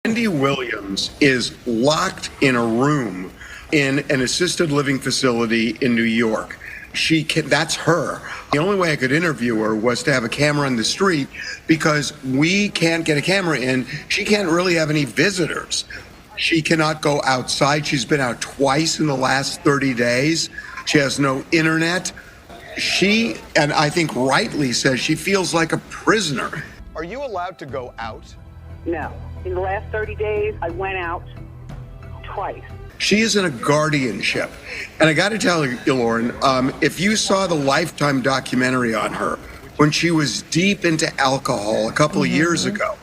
Wendy Williams is locked in a room in an assisted living facility in New York. That's her. The only way I could interview her was to have a camera on the street because we can't get a camera in. She can't really have any visitors. She cannot go outside. She's been out twice in the last 30 days. She has no internet. She, and I think rightly, says she feels like a prisoner. Are you allowed to go out? No. In the last 30 days, I went out twice. She is in a guardianship. And I got to tell you, Lauren, if you saw the Lifetime documentary on her when she was deep into alcohol a couple of years ago,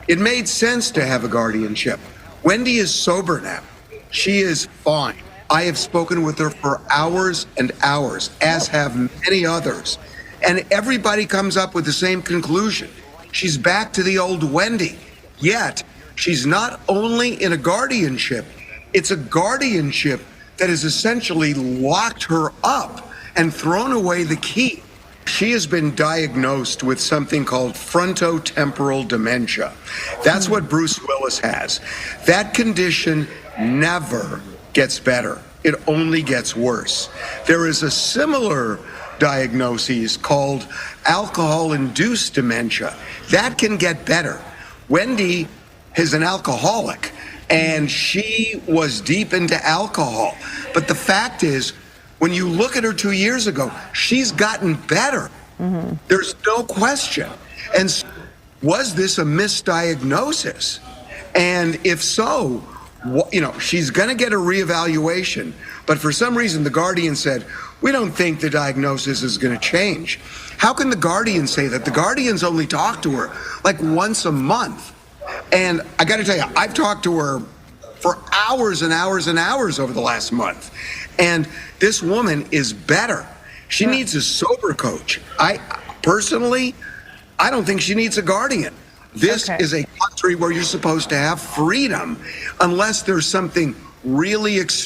it made sense to have a guardianship. Wendy is sober now. She is fine. I have spoken with her for hours and hours, as have many others. And everybody comes up with the same conclusion. She's back to the old Wendy. Yet, she's not only in a guardianship, it's a guardianship that has essentially locked her up and thrown away the key. She has been diagnosed with something called frontotemporal dementia. That's what Bruce Willis has. That condition never gets better. It only gets worse. There is a similar diagnosis called alcohol-induced dementia. That can get better. Wendy is an alcoholic, and she was deep into alcohol. But the fact is, when you look at her 2 years ago, she's gotten better. There's no question. And was this a misdiagnosis? And if so, she's going to get a reevaluation. But for some reason, the Guardian said, we don't think the diagnosis is going to change. How can the Guardian say that? The Guardians only talk to her like once a month. And I got to tell you, I've talked to her for hours and hours and hours over the last month. And this woman is better. She needs a sober coach. I don't think she needs a guardian. This is a country where you're supposed to have freedom unless there's something really extreme.